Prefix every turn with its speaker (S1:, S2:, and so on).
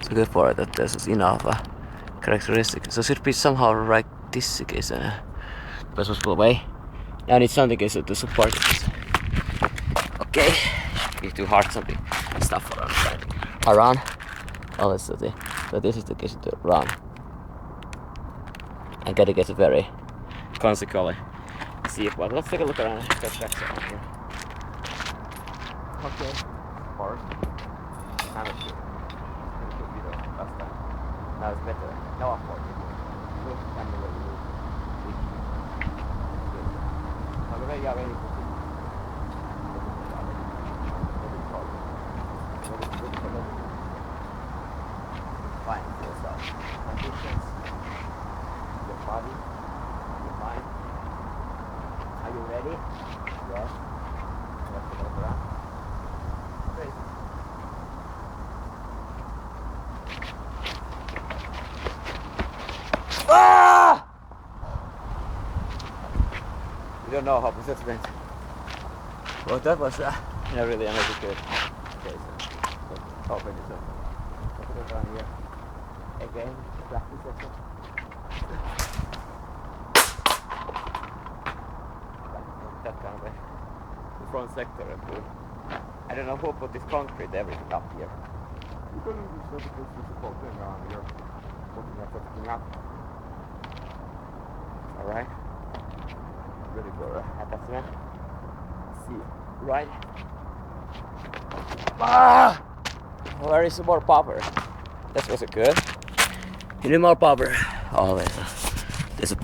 S1: So good for it that there's enough characteristic. So should be somehow like this is the best possible way. I need something to support it. Okay, it's too hard something stuff around. Oh, let's see. So this is the case to run. And gotta get it very consequently. See it, but let's take a look around the tracks around here. Okay, forest. Now it's good. It's good video last time. Now it's better. Now of course. Look, I'm the way you look. Okay, yeah, ready to see. Fine, yourself. Conditions. Your body. Your mind. Are you ready? Yes. Let's go around. Great. Ah! You don't know how this went. Well, that was not really amazing good. Okay, so open it up. Put it down here. Again, practice session. That kind of way. The front sector and blue. I don't know who put this concrete everything up here. You couldn't be sure because you support them around here. Putting everything up. Alright. Ready for attachment. See. Right. Ah! Where is more power? That was good. You need more power. Always.